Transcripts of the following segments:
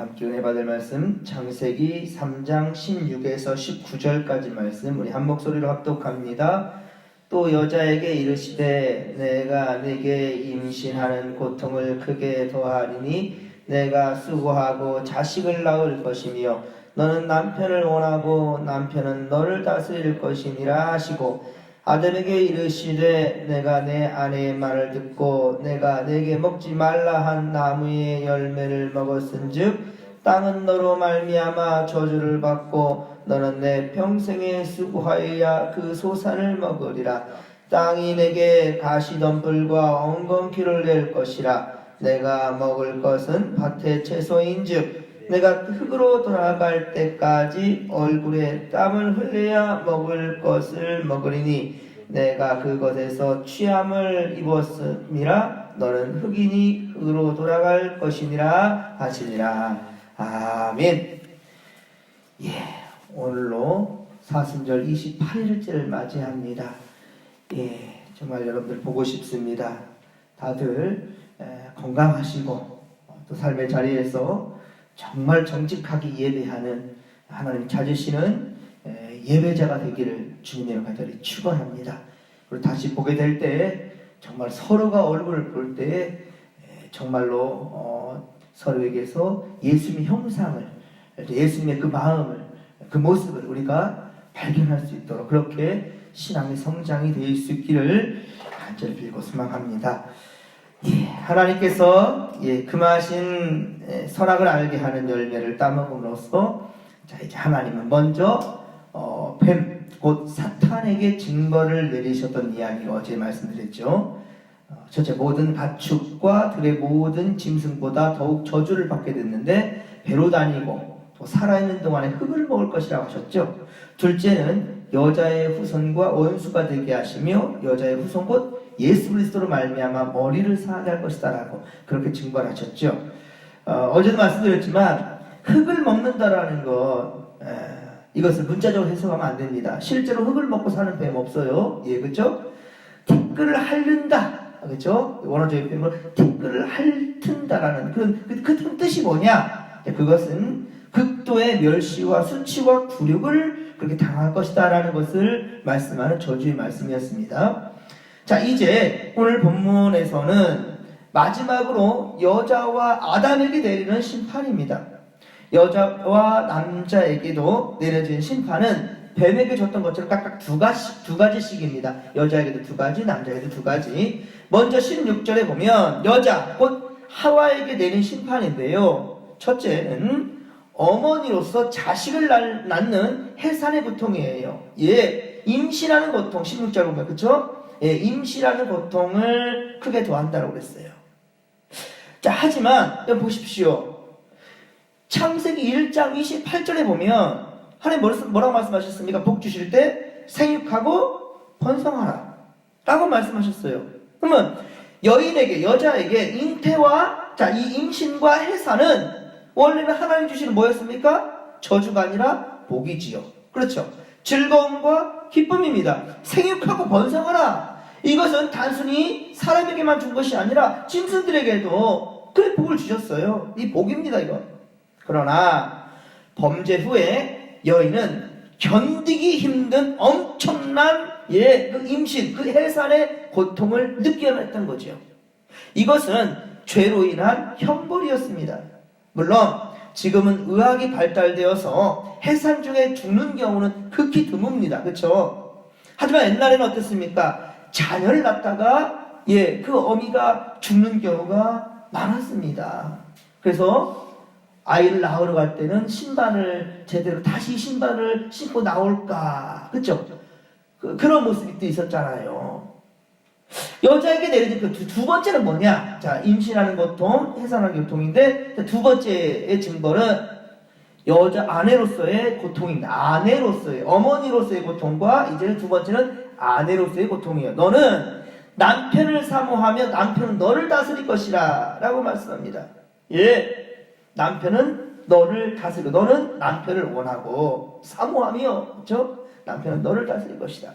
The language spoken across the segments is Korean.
함께 은혜 받을 말씀 창세기 3장 16에서 19절까지 말씀 우리 한 목소리로 합독합니다. 또 여자에게 이르시되 내가 네게 임신하는 고통을 크게 더하리니 내가 수고하고 자식을 낳을 것이며 너는 남편을 원하고 남편은 너를 다스릴 것이니라 하시고 아들에게 이르시되 내가 내 아내의 말을 듣고 내가 내게 먹지 말라 한 나무의 열매를 먹었은즉 땅은 너로 말미암아 저주를 받고 너는 내 평생에 수고하여야 그 소산을 먹으리라. 땅이 내게 가시덤불과 엉겅퀴를 낼 것이라. 내가 먹을 것은 밭의 채소인즉 내가 흙으로 돌아갈 때까지 얼굴에 땀을 흘려야 먹을 것을 먹으리니 내가 그것에서 취함을 입었음이라. 너는 흙이니 흙으로 돌아갈 것이니라 하시니라. 아멘. 예, 오늘로 사순절 28일째를 맞이합니다. 예, 정말 여러분들 보고 싶습니다. 다들 건강하시고 또 삶의 자리에서 정말 정직하게 예배하는 하나님 찾으시는 예배자가 되기를 주님의 간절히 축원합니다. 그리고 다시 보게 될 때 정말 서로가 얼굴을 볼 때 정말로 서로에게서 예수님의 형상을, 예수님의 그 마음을, 그 모습을 우리가 발견할 수 있도록 그렇게 신앙의 성장이 될 수 있기를 간절히 빌고 소망합니다. 예, 하나님께서 금하신 선악을 알게 하는 열매를 따먹음으로써 자 이제 하나님은 먼저 뱀, 곧 사탄에게 징벌을 내리셨던 이야기를 어제 말씀드렸죠. 첫째, 모든 가축과 들의 모든 짐승보다 더욱 저주를 받게 됐는데 배로 다니고 또 살아있는 동안에 흙을 먹을 것이라고 하셨죠. 둘째는 여자의 후손과 원수가 되게 하시며 여자의 후손 곧 예수 그리스도로 말미암아 머리를 상하게 할 것이다 라고 그렇게 징벌하셨죠. 어제도 말씀드렸지만 흙을 먹는다라는 것 이것을 문자적으로 해석하면 안 됩니다. 실제로 흙을 먹고 사는 뱀 없어요. 예, 그렇죠? 티끌을 핥는다, 그렇죠? 원어적인 표현으로 티끌을 핥는다라는 그 뜻이 뭐냐? 그것은 극도의 멸시와 수치와 굴욕을 그렇게 당할 것이다라는 것을 말씀하는 저주의 말씀이었습니다. 자, 이제 오늘 본문에서는 마지막으로 여자와 아담에게 내리는 심판입니다. 여자와 남자에게도 내려진 심판은 뱀에게 줬던 것처럼 각각 두 가지씩입니다. 여자에게도 두 가지, 남자에게도 두 가지. 먼저 16절에 보면 여자, 곧 하와에게 내린 심판인데요. 첫째는 어머니로서 자식을 낳는 해산의 고통이에요. 예, 임신하는 고통, 16절 보면, 그쵸? 예, 임신하는 고통을 크게 더한다고 그랬어요. 자, 하지만, 여러분 보십시오. 창세기 1장 28절에 보면, 하나님 뭐라고 말씀하셨습니까? 복 주실 때 생육하고 번성하라. 라고 말씀하셨어요. 그러면, 여자에게 잉태와, 자, 이 임신과 해산은 원래는 하나님 주시는 뭐였습니까? 저주가 아니라 복이지요. 그렇죠. 즐거움과 기쁨입니다. 생육하고 번성하라. 이것은 단순히 사람에게만 준 것이 아니라 짐승들에게도 그래 복을 주셨어요. 이 복입니다, 이거. 그러나 범죄 후에 여인은 견디기 힘든 엄청난 그 임신, 그 해산의 고통을 느껴야 했던 거죠. 이것은 죄로 인한 형벌이었습니다. 물론 지금은 의학이 발달되어서 해산 중에 죽는 경우는 극히 드뭅니다. 그렇죠? 하지만 옛날에는 어땠습니까? 자녀를 낳다가 그 어미가 죽는 경우가 많았습니다. 그래서 아이를 낳으러 갈 때는 신발을 제대로 다시 신발을 신고 나올까? 그렇죠? 그런 모습이 또 있었잖아요. 여자에게 내려진 그 두 번째는 뭐냐? 자, 임신하는 고통, 해산하는 고통인데 두 번째의 징벌은 여자 아내로서의 고통입니다. 아내로서의, 어머니로서의 고통과 이제 두 번째는 아내로서의 고통이에요. 너는 남편을 사모하면 남편은 너를 다스릴 것이라 라고 말씀합니다. 예, 남편은 너를 다스리고 너는 남편을 원하고 사모하며, 그렇죠? 남편은 너를 다스릴 것이다.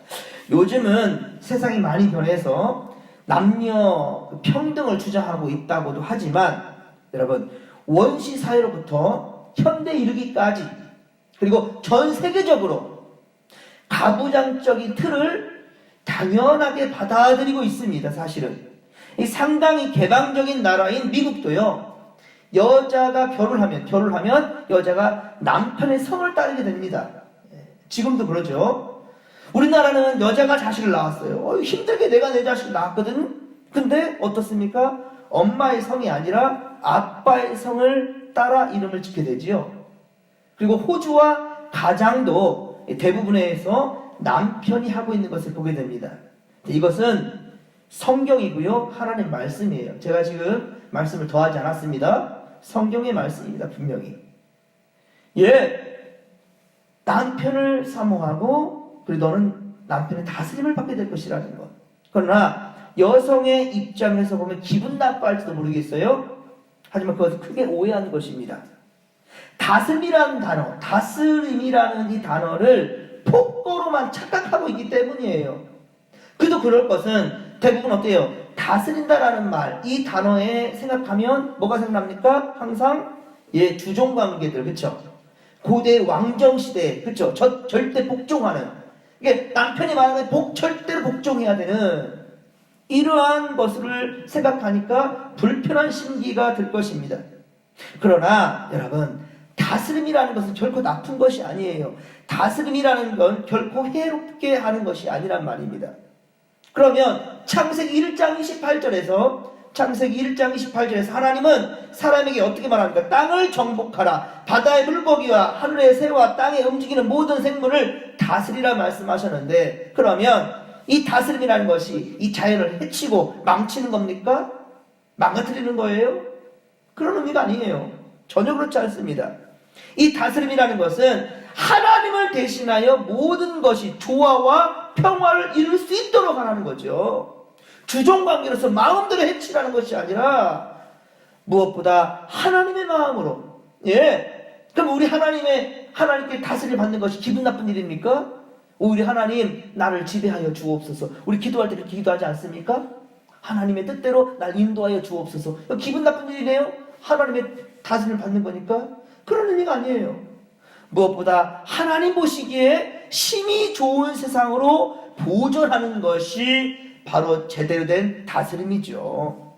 요즘은 세상이 많이 변해서 남녀 평등을 주장하고 있다고도 하지만 여러분 원시 사회로부터 현대 이르기까지 그리고 전 세계적으로 가부장적인 틀을 당연하게 받아들이고 있습니다. 사실은 이 상당히 개방적인 나라인 미국도요, 여자가 결혼하면 여자가 남편의 성을 따르게 됩니다. 지금도 그러죠. 우리나라는 여자가 자식을 낳았어요. 힘들게 내가 내 자식을 낳았거든. 근데 어떻습니까? 엄마의 성이 아니라 아빠의 성을 따라 이름을 짓게 되지요. 그리고 호주와 가장도 대부분에서 남편이 하고 있는 것을 보게 됩니다. 이것은 성경이고요, 하나님 말씀이에요. 제가 지금 말씀을 더하지 않았습니다. 성경의 말씀입니다. 분명히. 남편을 사모하고 그리고 너는 남편의 다스림을 받게 될 것이라는 것. 그러나 여성의 입장에서 보면 기분 나빠할지도 모르겠어요. 하지만 그것을 크게 오해하는 것입니다. 다스림이라는 단어, 다스림이라는 이 단어를 폭거로만 착각하고 있기 때문이에요. 그도 그럴 것은 대부분 어때요? 다스린다라는 말, 이 단어에 생각하면 뭐가 생각납니까? 항상 주종관계들, 그렇죠? 고대 왕정시대, 그렇죠? 절대 복종하는, 이게 남편이 말하면 절대로 복종해야 되는 이러한 것을 생각하니까 불편한 심기가 들 것입니다. 그러나 여러분, 다스림이라는 것은 결코 나쁜 것이 아니에요. 다스림이라는 건 결코 해롭게 하는 것이 아니란 말입니다. 그러면 창세기 1장 28절에서 하나님은 사람에게 어떻게 말합니까? 땅을 정복하라. 바다의 물고기와 하늘의 새와 땅에 움직이는 모든 생물을 다스리라 말씀하셨는데, 그러면 이 다스림이라는 것이 이 자연을 해치고 망치는 겁니까? 망가뜨리는 거예요? 그런 의미가 아니에요. 전혀 그렇지 않습니다. 이 다스림이라는 것은 하나님을 대신하여 모든 것이 조화와 평화를 이룰 수 있도록 하라는 거죠. 주종관계로서 마음대로 해치라는 것이 아니라 무엇보다 하나님의 마음으로. 그럼 우리 하나님께 다스림 받는 것이 기분 나쁜 일입니까? 오히려 하나님 나를 지배하여 주옵소서. 우리 기도할 때 그렇게 기도하지 않습니까? 하나님의 뜻대로 날 인도하여 주옵소서. 기분 나쁜 일이네요. 하나님의 다스림을 받는 거니까. 그런 의미가 아니에요. 무엇보다 하나님 보시기에 심히 좋은 세상으로 보존하는 것이 바로 제대로 된 다스림이죠.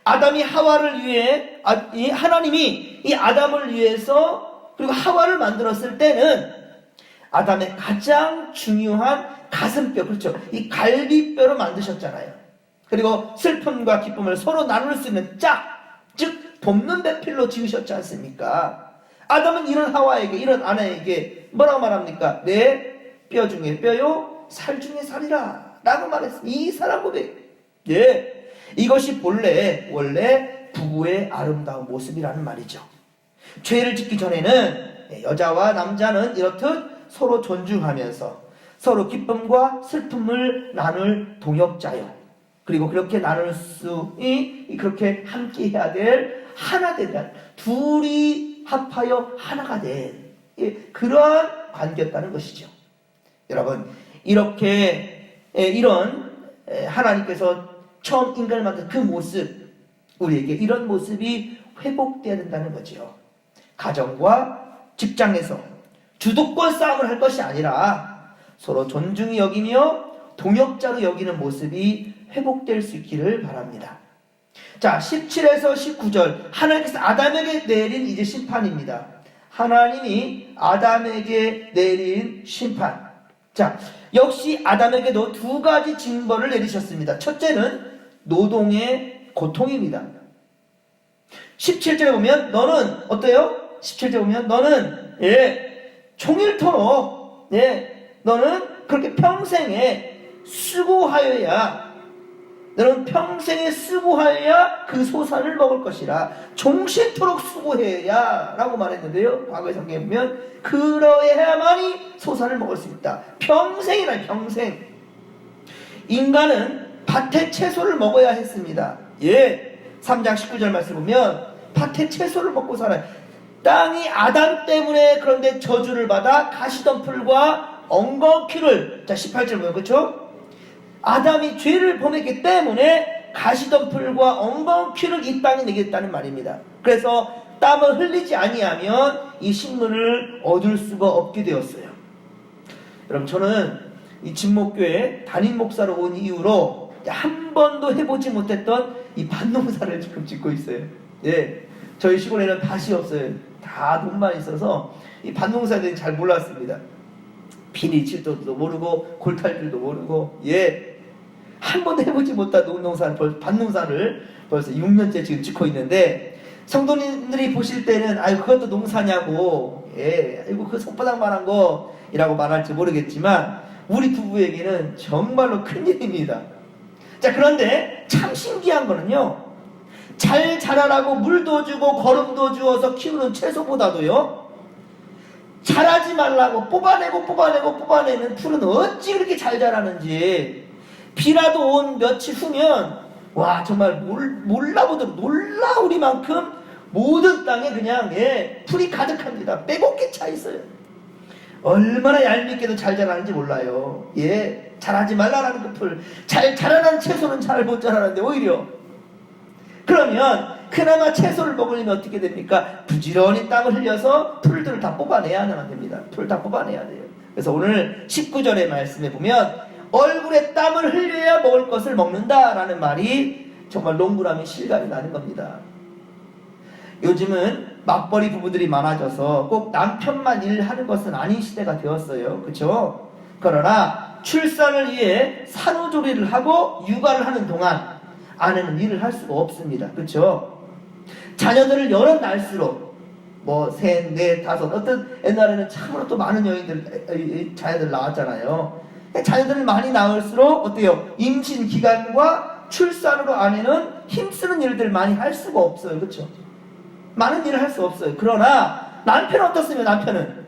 아담이 하와를 위해, 하나님이 이 아담을 위해서 그리고 하와를 만들었을 때는 아담의 가장 중요한 가슴뼈, 그렇죠? 이 갈비뼈로 만드셨잖아요. 그리고 슬픔과 기쁨을 서로 나눌 수 있는 즉 돕는 배필로 지으셨지 않습니까? 아담은 이런 하와에게, 이런 아내에게 뭐라고 말합니까? 내 뼈 중에 뼈요, 살 중에 살이라 라고 말했습니다. 이 사랑 고백. 이것이 원래 부부의 아름다운 모습이라는 말이죠. 죄를 짓기 전에는 여자와 남자는 이렇듯 서로 존중하면서 서로 기쁨과 슬픔을 나눌 동역자요. 그리고 그렇게 나눌 그렇게 함께 해야 될 하나 되는, 둘이 합하여 하나가 된 그러한 관계였다는 것이죠. 여러분, 이런 하나님께서 처음 인간을 만든 그 모습, 우리에게 이런 모습이 회복되어야 된다는 거죠. 가정과 직장에서 주도권 싸움을 할 것이 아니라 서로 존중히 여기며 동역자로 여기는 모습이 회복될 수 있기를 바랍니다. 자, 17에서 19절, 하나님께서 아담에게 내린 이제 심판입니다. 하나님이 아담에게 내린 심판. 자, 역시 아담에게도 두 가지 징벌을 내리셨습니다. 첫째는 노동의 고통입니다. 17절에 보면 너는 어때요? 17절에 보면 너는 종일토록 너는 그렇게 평생에 수고하여야, 너는 평생에 수고하여야 그 소산을 먹을 것이라. 종실토록 수고해야 라고 말했는데요, 과거의 성경에 보면 그러해야만이 소산을 먹을 수 있다. 평생이나 평생. 인간은 밭의 채소를 먹어야 했습니다. 3장 19절 말씀 보면 밭의 채소를 먹고 살아요. 땅이 아담 때문에 그런데 저주를 받아 가시덤불과 엉겅퀴를, 자 18절 보면, 그렇죠? 아담이 죄를 범했기 때문에 가시덤불과 엉겅퀴를 이 땅에 내겠다는 말입니다. 그래서 땀을 흘리지 아니하면 이 식물을 얻을 수가 없게 되었어요. 여러분, 저는 이 진목교회 담임 목사로 온 이후로 한 번도 해보지 못했던 이 밭농사를 지금 짓고 있어요. 예, 저희 시골에는 밭이 없어요. 다 돈만 있어서 이 밭농사에 대해 잘 몰랐습니다. 비리칠도도 모르고 골탈줄도 모르고, 예, 한 번도 해보지 못한 밭농사를 벌써 6년째 지금 짓고 있는데, 성도님들이 보실 때는 아유 그것도 농사냐고, 예, 아이고 그 손바닥만한 거이라고 말할지 모르겠지만 우리 부부에게는 정말로 큰일입니다. 자, 그런데 참 신기한 거는요, 잘 자라라고 물도 주고 거름도 주어서 키우는 채소보다도요, 자라지 말라고 뽑아내는 풀은 어찌 그렇게 잘 자라는지, 비라도 온 며칠 후면 와 정말 몰라보도록 놀라우리만큼 모든 땅에 그냥, 예, 풀이 가득합니다. 빼곡히 차 있어요. 얼마나 얄밉게도 잘 자라는지 몰라요. 예, 자라지 말라라는 그 풀, 잘 자라는 채소는 잘 못 자라는데 오히려, 그러면 그나마 채소를 먹으려면 어떻게 됩니까? 부지런히 땀을 흘려서 풀들을 다 뽑아내야만 됩니다. 풀 다 뽑아내야 돼요. 그래서 오늘 19절의 말씀에 보면 얼굴에 땀을 흘려야 먹을 것을 먹는다라는 말이 정말 농구라면 실감이 나는 겁니다. 요즘은 맞벌이 부부들이 많아져서 꼭 남편만 일하는 것은 아닌 시대가 되었어요. 그렇죠? 그러나 출산을 위해 산후조리를 하고 육아를 하는 동안 아내는 일을 할 수가 없습니다. 그렇죠? 자녀들을 여러 날수록 뭐 셋, 넷, 다섯, 어떤 옛날에는 참으로 또 많은 자녀들 나왔잖아요. 자녀들을 많이 낳을수록 어때요? 임신 기간과 출산으로 아내는 힘쓰는 일들을 많이 할 수가 없어요. 그렇죠? 많은 일을 할 수 없어요. 그러나 남편은 어떻습니까? 남편은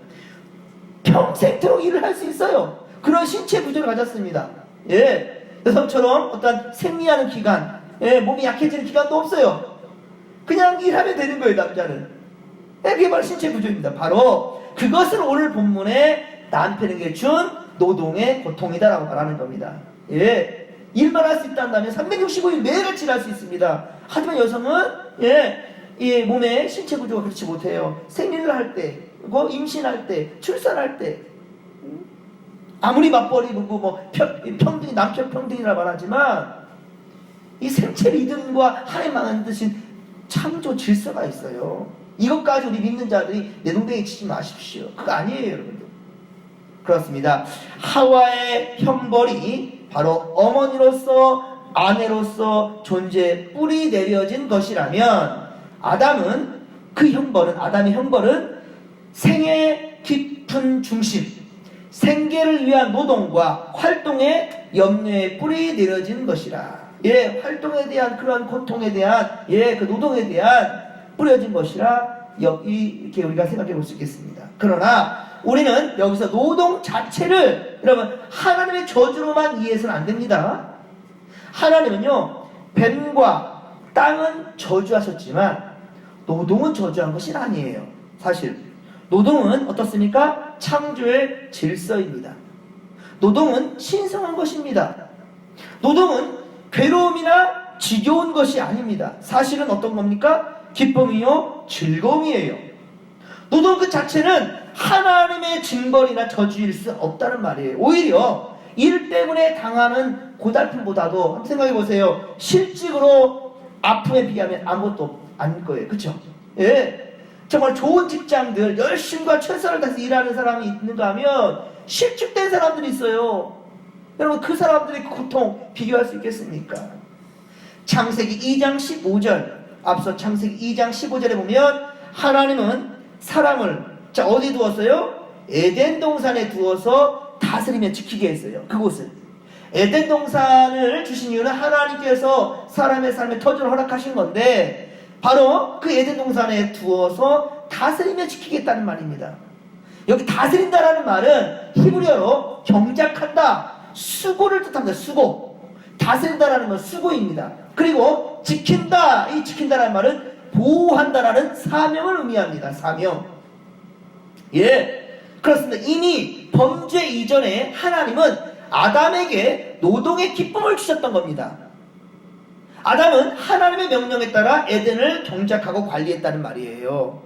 평생토록 일을 할 수 있어요. 그런 신체 구조를 가졌습니다. 예, 여성처럼 어떤 생리하는 기간, 예, 몸이 약해지는 기간도 없어요. 그냥 일하면 되는 거예요, 남자는. 예, 그게 바로 신체 구조입니다. 바로 그것을 오늘 본문에 남편에게 준 노동의 고통이다라고 말하는 겁니다. 예, 일만 할 수 있다면 365일 매일같이 일할 수 있습니다. 하지만 여성은, 예, 이 몸의 신체 구조가 그렇지 못해요. 생리를 할 때, 임신할 때, 출산할 때, 아무리 맞벌이 부부 평등, 남편 평등이라 말하지만 이 생체 리듬과 하나님 만드신 창조 질서가 있어요. 이것까지 우리 믿는 자들이 내동댕이 치지 마십시오. 그거 아니에요, 여러분들. 그렇습니다. 하와의 형벌이 바로 어머니로서, 아내로서 존재의 뿌리 내려진 것이라면 아담의 형벌은 생의 깊은 중심, 생계를 위한 노동과 활동의 염려의 뿌리 내려진 것이라. 예, 활동에 대한 그런 고통에 대한, 예, 그 노동에 대한 뿌려진 것이라 이렇게 우리가 생각해 볼 수 있겠습니다. 그러나 우리는 여기서 노동 자체를 여러분 하나님의 저주로만 이해해서는 안 됩니다. 하나님은요, 뱀과 땅은 저주하셨지만 노동은 저주한 것이 아니에요. 사실 노동은 어떻습니까? 창조의 질서입니다. 노동은 신성한 것입니다. 노동은 괴로움이나 지겨운 것이 아닙니다. 사실은 어떤 겁니까? 기쁨이요, 즐거움이에요. 노동 그 자체는 하나님의 징벌이나 저주일 수 없다는 말이에요. 오히려 일 때문에 당하는 고달픔보다도 한번 생각해 보세요. 실직으로 아픔에 비하면 아무것도 아닐 거예요. 그렇죠? 예. 정말 좋은 직장들 열심과 최선을 다해서 일하는 사람이 있는가 하면 실직된 사람들이 있어요. 여러분 그 사람들의 고통 비교할 수 있겠습니까? 창세기 2장 15절, 앞서 창세기 2장 15절에 보면 하나님은 사람을 어디 두었어요? 에덴 동산에 두어서 다스리며 지키게 했어요. 그곳을. 에덴 동산을 주신 이유는 하나님께서 사람의 삶에 터전을 허락하신 건데 바로 그 에덴 동산에 두어서 다스리며 지키겠다는 말입니다. 여기 다스린다라는 말은 히브리어로 경작한다, 수고를 뜻합니다. 수고. 다스린다라는 건 수고입니다. 그리고 지킨다, 이 지킨다라는 말은 보호한다라는 사명을 의미합니다. 사명. 예, 그렇습니다. 이미 범죄 이전에 하나님은 아담에게 노동의 기쁨을 주셨던 겁니다. 아담은 하나님의 명령에 따라 에덴을 경작하고 관리했다는 말이에요.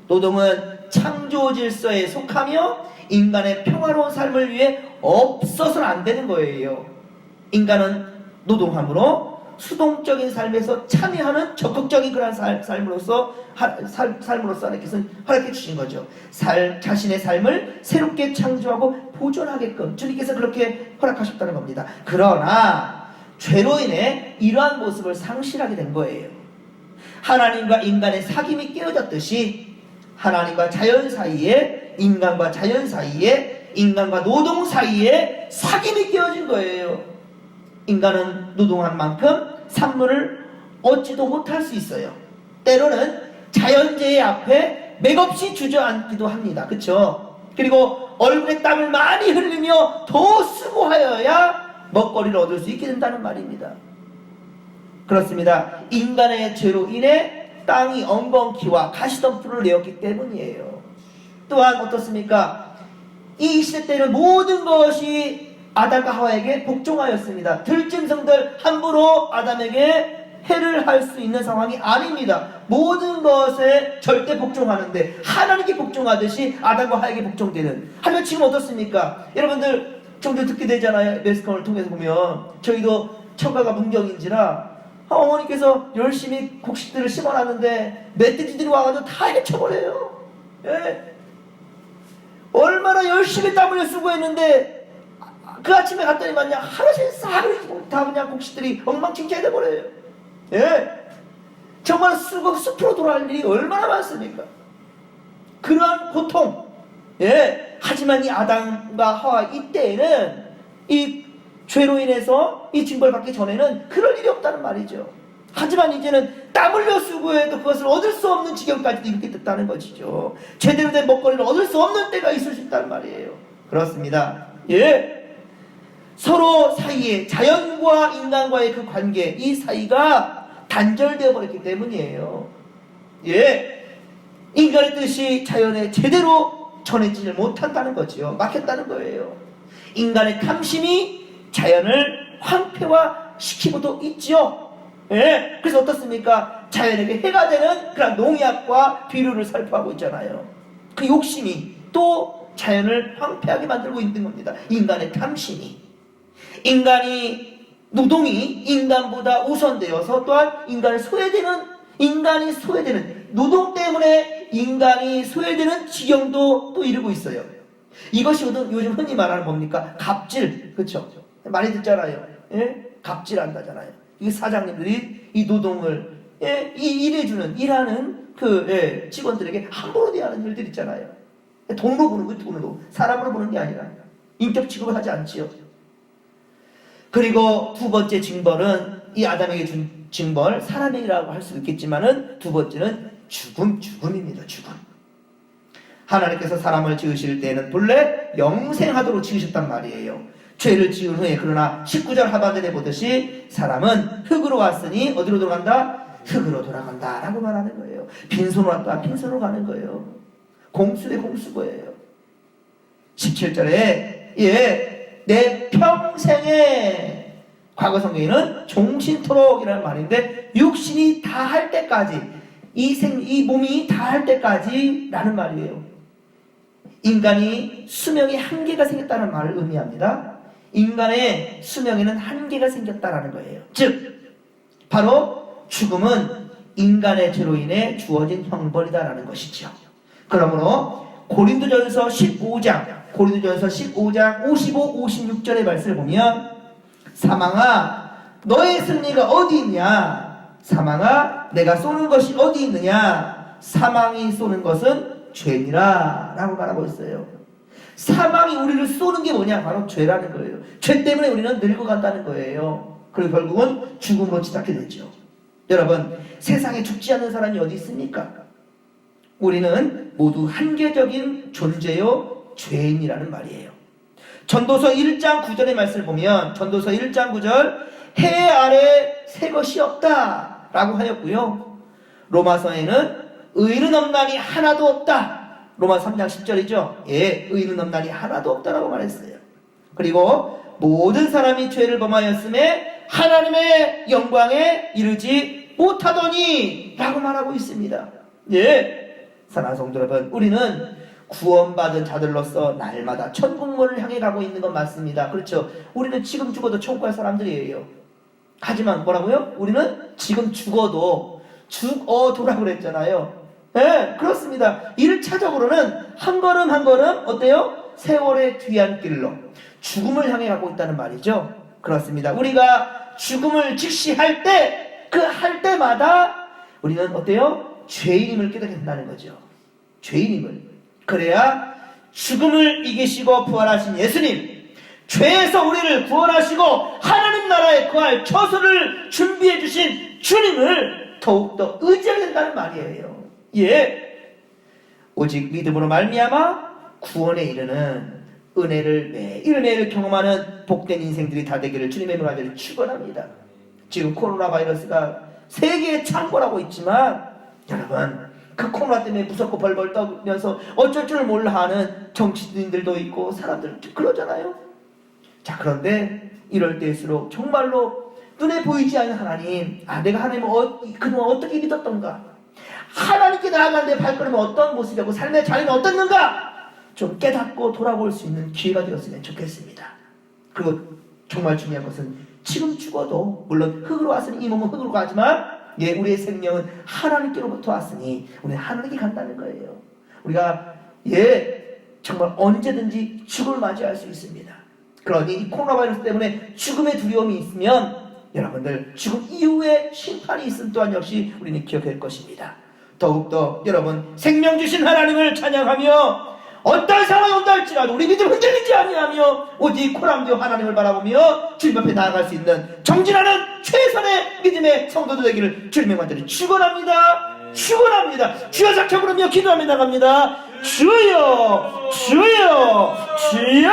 노동은 창조 질서에 속하며 인간의 평화로운 삶을 위해 없어서는 안 되는 거예요. 인간은 노동함으로 수동적인 삶에서 참여하는 적극적인 그런 삶으로서 하나님께서는 허락해 주신 거죠. 자신의 삶을 새롭게 창조하고 보존하게끔 주님께서 그렇게 허락하셨다는 겁니다. 그러나 죄로 인해 이러한 모습을 상실하게 된 거예요. 하나님과 인간의 사귐이 깨어졌듯이 하나님과 자연 사이에, 인간과 자연 사이에, 인간과 노동 사이에 사귐이 깨어진 거예요. 인간은 노동한 만큼 산물을 얻지도 못할 수 있어요. 때로는 자연재해 앞에 맥없이 주저앉기도 합니다. 그렇죠? 그리고 얼굴에 땀을 많이 흘리며 더 수고하여야 먹거리를 얻을 수 있게 된다는 말입니다. 그렇습니다. 인간의 죄로 인해 땅이 엉겅퀴와 가시덤불을 내었기 때문이에요. 또한 어떻습니까? 이 시대 때는 모든 것이 아담과 하와에게 복종하였습니다. 들짐승들 함부로 아담에게 해를 할 수 있는 상황이 아닙니다. 모든 것에 절대 복종하는데 하나님께 복종하듯이 아담과 하와에게 복종되는. 하지만 지금 어떻습니까? 여러분들 종종 듣게 되잖아요. 매스컴을 통해서 보면 저희도 처가가 문경인지라 어머니께서 열심히 곡식들을 심어놨는데 멧돼지들이 와가지고 다 해쳐버려요. 예? 얼마나 열심히 땀 흘려 수고했는데 그 아침에 갔더니 그냥 하루 종일 다 그냥 곡식들이 엉망진창이 돼버려요. 예? 정말 숲으로 돌아갈 일이 얼마나 많습니까? 그러한 고통. 예? 하지만 이 아담과 하와 이때에는 이 죄로 인해서 이 징벌을 받기 전에는 그럴 일이 없다는 말이죠. 하지만 이제는 땀 흘려 수고해도 그것을 얻을 수 없는 지경까지도 이렇게 됐다는 것이죠. 제대로 된 먹거리를 얻을 수 없는 때가 있을 수 있다는 말이에요. 그렇습니다. 예? 서로 사이에 자연과 인간과의 그 관계, 이 사이가 단절되어 버렸기 때문이에요. 예, 인간의 뜻이 자연에 제대로 전해지지 못한다는 거지요. 막혔다는 거예요. 인간의 탐심이 자연을 황폐화시키고도 있지요. 예, 그래서 어떻습니까? 자연에게 해가 되는 그런 농약과 비료를 살포하고 있잖아요. 그 욕심이 또 자연을 황폐하게 만들고 있는 겁니다. 인간의 탐심이. 노동이 인간보다 우선되어서 또한 인간이 소외되는 노동 때문에 인간이 소외되는 지경도 또 이르고 있어요. 이것이 요즘 흔히 말하는 뭡니까? 갑질. 그렇죠? 많이 듣잖아요. 예? 갑질한다잖아요. 이 사장님들이 이 노동을 일하는 그 직원들에게 함부로 대하는 일들 있잖아요. 돈으로 보는 거, 돈으로. 사람으로 보는 게 아니라 인격 취급을 하지 않지요. 그리고 두 번째 징벌은 이 아담에게 준 징벌, 사람에게라고 할 수 있겠지만은 두 번째는 죽음입니다. 죽음. 하나님께서 사람을 지으실 때는 본래 영생하도록 지으셨단 말이에요. 죄를 지은 후에 그러나 19절 하반절에 보듯이 사람은 흙으로 왔으니 어디로 돌아간다? 흙으로 돌아간다 라고 말하는 거예요. 빈손으로 왔다 빈손으로 가는 거예요. 공수의 공수거예요. 17절에 내 평생에, 과거 성경에는 종신토록이라는 말인데 육신이 다할 때까지, 이 몸이 다할 때까지 라는 말이에요. 인간이 수명에 한계가 생겼다는 말을 의미합니다. 인간의 수명에는 한계가 생겼다라는 거예요. 즉 바로 죽음은 인간의 죄로 인해 주어진 형벌이다라는 것이죠. 그러므로 고린도전서 15장 55, 56절의 말씀을 보면 사망아 너의 승리가 어디 있냐? 사망아 내가 쏘는 것이 어디 있느냐? 사망이 쏘는 것은 죄니라 라고 말하고 있어요. 사망이 우리를 쏘는 게 뭐냐? 바로 죄라는 거예요. 죄 때문에 우리는 늙어간다는 거예요. 그리고 결국은 죽음으로 치닫게 되죠. 여러분, 세상에 죽지 않는 사람이 어디 있습니까? 우리는 모두 한계적인 존재요 죄인이라는 말이에요. 전도서 1장 9절의 말씀을 보면 전도서 1장 9절 해 아래 새 것이 없다 라고 하였고요. 로마서에는 의는 없나니 하나도 없다. 로마 3장 10절이죠. 예, 의는 없나니 하나도 없다라고 말했어요. 그리고 모든 사람이 죄를 범하였음에 하나님의 영광에 이르지 못하더니 라고 말하고 있습니다. 예, 사랑하는 성도 여러분, 우리는 구원받은 자들로서 날마다 천국문을 향해 가고 있는 건 맞습니다. 그렇죠? 우리는 지금 죽어도 천국 갈 사람들이에요. 하지만 뭐라고요? 우리는 지금 죽어도 죽어도라고 그랬잖아요. 네, 그렇습니다. 1차적으로는 한 걸음 한 걸음 어때요? 세월의 뒤안길로 죽음을 향해 가고 있다는 말이죠. 그렇습니다. 우리가 죽음을 직시할 때, 그 할 때마다 우리는 어때요? 죄인임을 깨닫게 된다는 거죠. 죄인임을. 그래야 죽음을 이기시고 부활하신 예수님, 죄에서 우리를 구원하시고 하나님 나라에 거할 처소를 준비해 주신 주님을 더욱더 의지하게 된다는 말이에요. 예, 오직 믿음으로 말미암아 구원에 이르는 은혜를 매일매일 경험하는 복된 인생들이 다 되기를 주님의 명하기를 축원합니다. 지금 코로나 바이러스가 세계에 창궐하고 있지만 여러분, 그 코로나 때문에 무섭고 벌벌 떠면서 어쩔 줄 몰라 하는 정치인들도 있고 사람들 그러잖아요. 자, 그런데 이럴 때일수록 정말로 눈에 보이지 않는 하나님, 내가 하나님을 그동안 어떻게 믿었던가, 하나님께 나아간 내 발걸음은 어떤 모습이고 삶의 자리는 어떻는가 좀 깨닫고 돌아볼 수 있는 기회가 되었으면 좋겠습니다. 그리고 정말 중요한 것은 지금 죽어도, 물론 흙으로 왔으니 이 몸은 흙으로 가지만 예, 우리의 생명은 하나님께로부터 왔으니 우리는 하나님께 간다는 거예요. 우리가 정말 언제든지 죽음을 맞이할 수 있습니다. 그러니 이 코로나 바이러스 때문에 죽음의 두려움이 있으면 여러분들 죽음 이후에 심판이 있음 또한 역시 우리는 기억할 것입니다. 더욱더 여러분, 생명 주신 하나님을 찬양하며 어떤 상황이 온다 할지라도 우리 믿음 흔들리지 아니하며 오직 코람되어 하나님을 바라보며 주님 앞에 나아갈 수 있는 정진하는 최선의 믿음의 성도들 되기를 주님의 만들이 축원합니다. 축원합니다. 주여 작혀 부르며 기도하며 나갑니다. 주여 주여 주여.